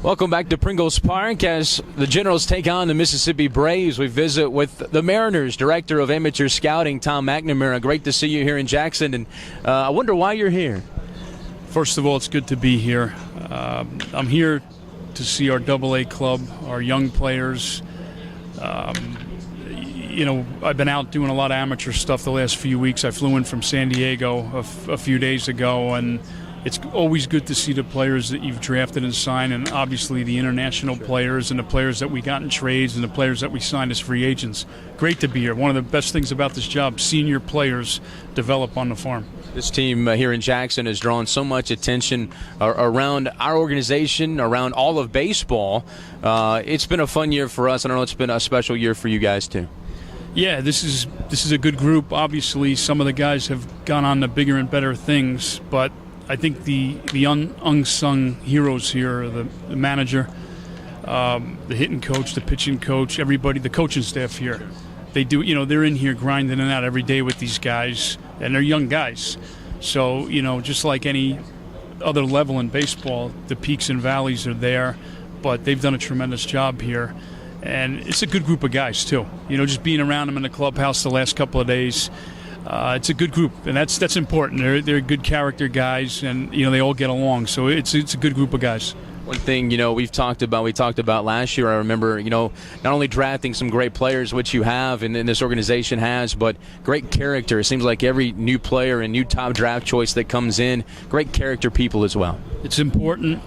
Welcome back to Pringles Park as the Generals take on the Mississippi Braves. We visit with the Mariners Director of Amateur Scouting, Tom McNamara. Great to see you here in Jackson, and I wonder why you're here. First of all, it's good to be here. I'm here to see our AA club, our young players. I've been out doing a lot of amateur stuff the last few weeks. I flew in from San Diego a few days ago, and it's always good to see the players that you've drafted and signed, and obviously the international players and the players that we got in trades and the players that we signed as free agents. Great to be here. One of the best things about this job, senior players develop on the farm. This team here in Jackson has drawn so much attention around our organization, around all of baseball. It's been a fun year for us. I know it's been a special year for you guys too. Yeah, this is a good group. Obviously, some of the guys have gone on to bigger and better things, but I think the unsung heroes here are the manager, the hitting coach, the pitching coach, everybody, the coaching staff here. They do, they're in here grinding it out every day with these guys, and they're young guys. So, just like any other level in baseball, the peaks and valleys are there, but they've done a tremendous job here. And it's a good group of guys, too. Just being around them in the clubhouse the last couple of days, it's a good group, and that's important. They're good character guys, and they all get along. So it's a good group of guys. One thing we talked about last year. I remember not only drafting some great players, which you have and this organization has, but great character. It seems like every new player and new top draft choice that comes in, great character people as well. It's important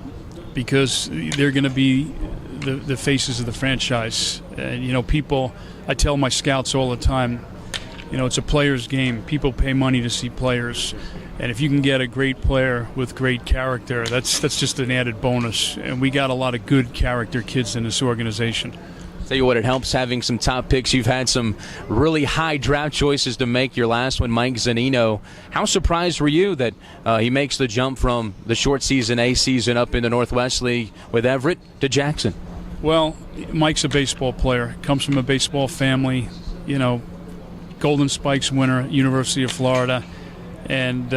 because they're going to be the faces of the franchise. And people, I tell my scouts all the time, it's a player's game. People pay money to see players. And if you can get a great player with great character, that's just an added bonus. And we got a lot of good character kids in this organization. Tell you what, it helps having some top picks. You've had some really high draft choices to make. Your last one, Mike Zunino. How surprised were you that he makes the jump from the short season, A season, up in the Northwest League with Everett to Jackson? Well, Mike's a baseball player. Comes from a baseball family, Golden Spikes winner, University of Florida. And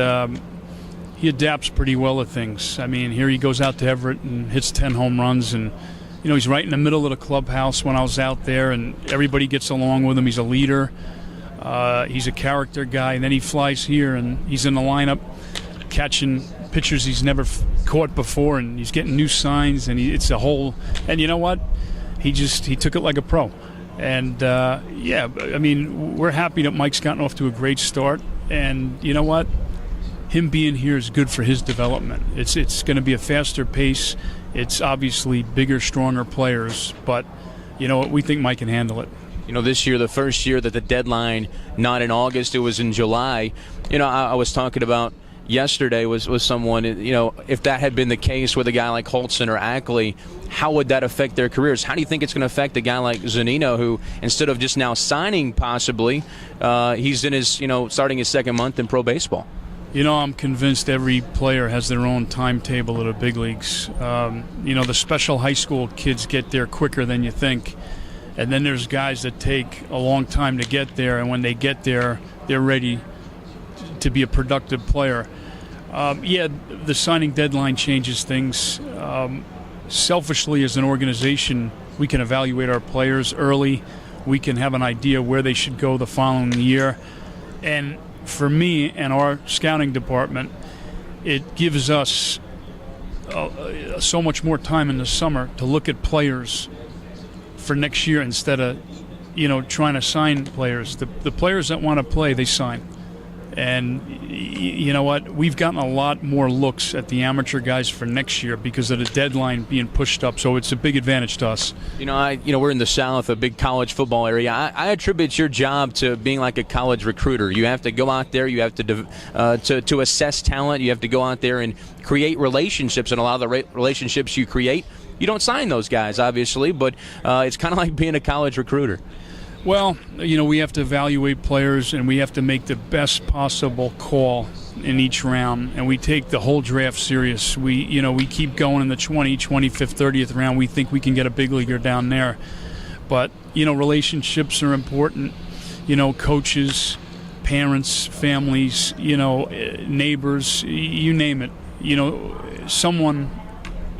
he adapts pretty well to things. I mean, here he goes out to Everett and hits 10 home runs. And, he's right in the middle of the clubhouse when I was out there, and everybody gets along with him. He's a leader. He's a character guy. And then he flies here, and he's in the lineup catching pitchers he's never caught before, and he's getting new signs. And it's a whole – and you know what? He took it like a pro. And, we're happy that Mike's gotten off to a great start. And you know what? Him being here is good for his development. It's going to be a faster pace. It's obviously bigger, stronger players. But you know what? We think Mike can handle it. This year, the first year that the deadline, not in August, it was in July. I was talking about yesterday was someone, if that had been the case with a guy like Holtzen or Ackley, how would that affect their careers? How do you think it's going to affect a guy like Zunino, who instead of just now signing possibly, he's in his, starting his second month in pro baseball? I'm convinced every player has their own timetable at the big leagues. The special high school kids get there quicker than you think. And then there's guys that take a long time to get there, and when they get there, they're ready to be a productive player. The signing deadline changes things. Selfishly, as an organization, we can evaluate our players early. We can have an idea where they should go the following year. And for me and our scouting department, it gives us so much more time in the summer to look at players for next year instead of, trying to sign players. The players that want to play, they sign. And you know what? We've gotten a lot more looks at the amateur guys for next year because of the deadline being pushed up. So it's a big advantage to us. We're in the South, a big college football area. I attribute your job to being like a college recruiter. You have to go out there. You have to assess talent. You have to go out there and create relationships. And a lot of the relationships you create, you don't sign those guys, obviously. But it's kind of like being a college recruiter. Well, we have to evaluate players, and we have to make the best possible call in each round, and we take the whole draft serious. We keep going in the 20, 25th, 30th round. We think we can get a big leaguer down there. But, relationships are important. Coaches, parents, families, neighbors, you name it. Someone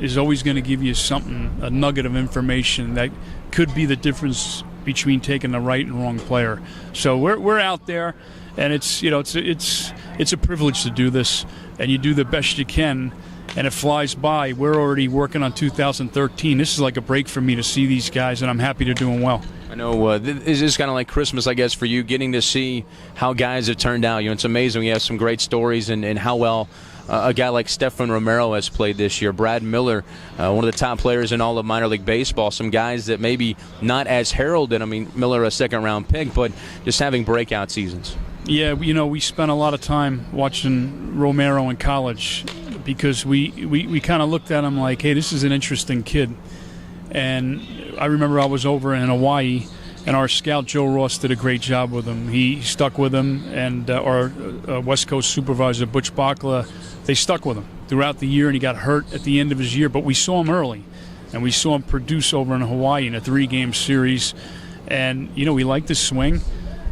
is always going to give you something, a nugget of information that could be the difference between taking the right and wrong player. So we're out there, and it's a privilege to do this, and you do the best you can, and it flies by. We're already working on 2013. This is like a break for me to see these guys, and I'm happy they're doing well. I know this is kind of like Christmas, I guess, for you, getting to see how guys have turned out. It's amazing. We have some great stories and how well a guy like Stefan Romero has played this year. Brad Miller, one of the top players in all of minor league baseball. Some guys that maybe not as heralded. I mean, Miller a second-round pick, but just having breakout seasons. Yeah, we spent a lot of time watching Romero in college because we kind of looked at him like, hey, this is an interesting kid. And I remember I was over in Hawaii, and our scout Joe Ross did a great job with him. He stuck with him, and our West Coast supervisor Butch Bakla, they stuck with him throughout the year, and he got hurt at the end of his year. But we saw him early, and we saw him produce over in Hawaii in a 3-game series. And, we liked his swing,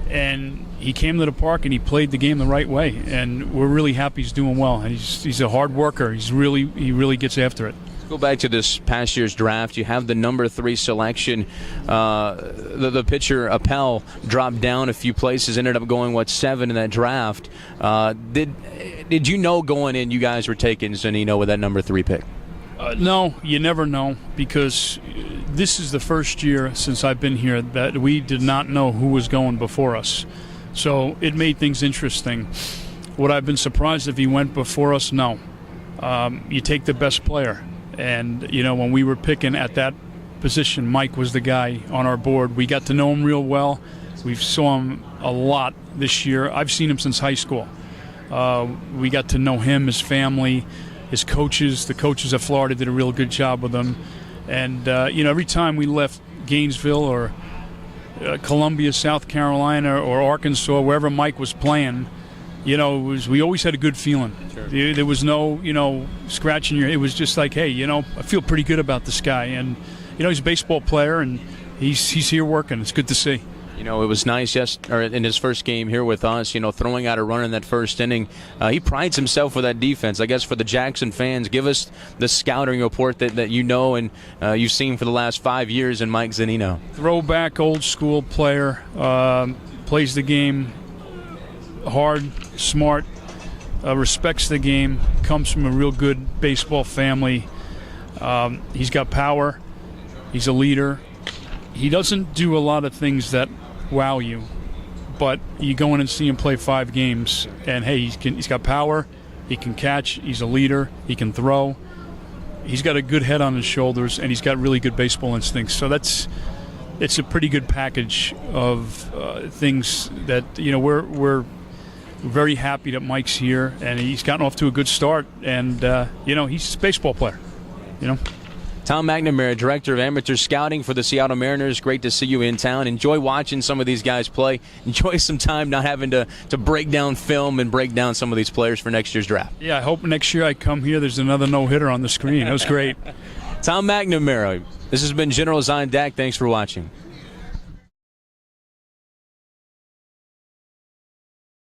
and he came to the park, and he played the game the right way. And we're really happy he's doing well. And he's a hard worker. He really gets after it. Go back to this past year's draft. You have the number 3 selection. The pitcher Appel dropped down a few places, ended up going 7 in that draft. Did you know going in you guys were taking Zunino with that number 3 pick? No, you never know, because this is the first year since I've been here that we did not know who was going before us. So it made things interesting. Would I have been surprised if he went before us? No. You take the best player. And, when we were picking at that position, Mike was the guy on our board. We got to know him real well. We saw him a lot this year. I've seen him since high school. We got to know him, his family, his coaches. The coaches at Florida did a real good job with him. And, every time we left Gainesville or Columbia, South Carolina, or Arkansas, wherever Mike was playing, we always had a good feeling. Sure. There was no, scratching your. It was just like, hey, I feel pretty good about this guy, and he's a baseball player, and he's here working. It's good to see. It was nice in his first game here with us, throwing out a run in that first inning. He prides himself with that defense. I guess for the Jackson fans, give us the scouting report that and you've seen for the last 5 years in Mike Zunino. Throwback, old school player, plays the game hard, smart, respects the game, comes from a real good baseball family. He's got power. He's a leader. He doesn't do a lot of things that wow you, but you go in and see him play 5 games, and hey, he's got power. He can catch. He's a leader. He can throw. He's got a good head on his shoulders, and he's got really good baseball instincts. So it's a pretty good package of things that we're very happy that Mike's here, and he's gotten off to a good start, and he's a baseball player. Tom McNamara, Director of Amateur Scouting for the Seattle Mariners. Great to see you in town. Enjoy watching some of these guys play. Enjoy some time not having to break down film and break down some of these players for next year's draft. Yeah, I hope next year I come here, there's another no-hitter on the screen. That was great. Tom McNamara, this has been Generals on Deck. Thanks for watching.